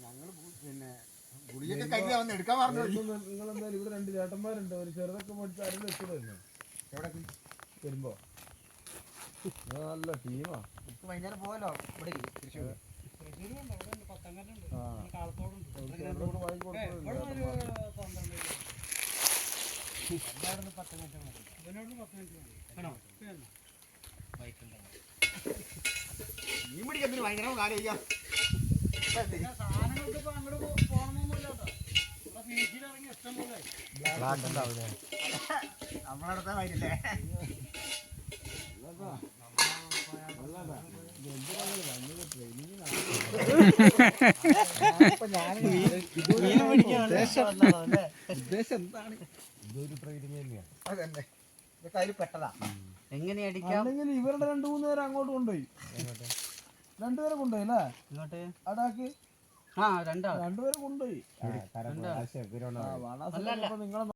ഞങ്ങള് പിന്നെ ഗുളിയൊക്കെ കരുതി അവന്ന് എടുക്കാൻ പറഞ്ഞു. നിങ്ങളെന്തായാലും ഇവിടെ 2 ചേട്ടന്മാരുണ്ട്. ഒരു ചെറുതൊക്കെ പഠിച്ച് ആരും വെച്ചതായിരുന്നു. എവിടെ വരുമ്പോ നല്ല ടീമാ. വൈകുന്നേരം പോവല്ലോ ഇവിടെ തൃശ്ശൂർ. മീൻ പിടിക്കുന്നതിന് ഭയങ്കര കാര്യം. നമ്മളടുത്ത വരില്ലേ? പെട്ടതാ. എങ്ങനെ അടിക്കാം? ഇവരുടെ 2-3 പേരെ അങ്ങോട്ട് കൊണ്ടുപോയി. 2 പേരെ കൊണ്ടുപോയി അല്ലേ? ഇങ്ങോട്ട് അടാക്ക്. 2 പേരെ കൊണ്ടുപോയി. നിങ്ങളെ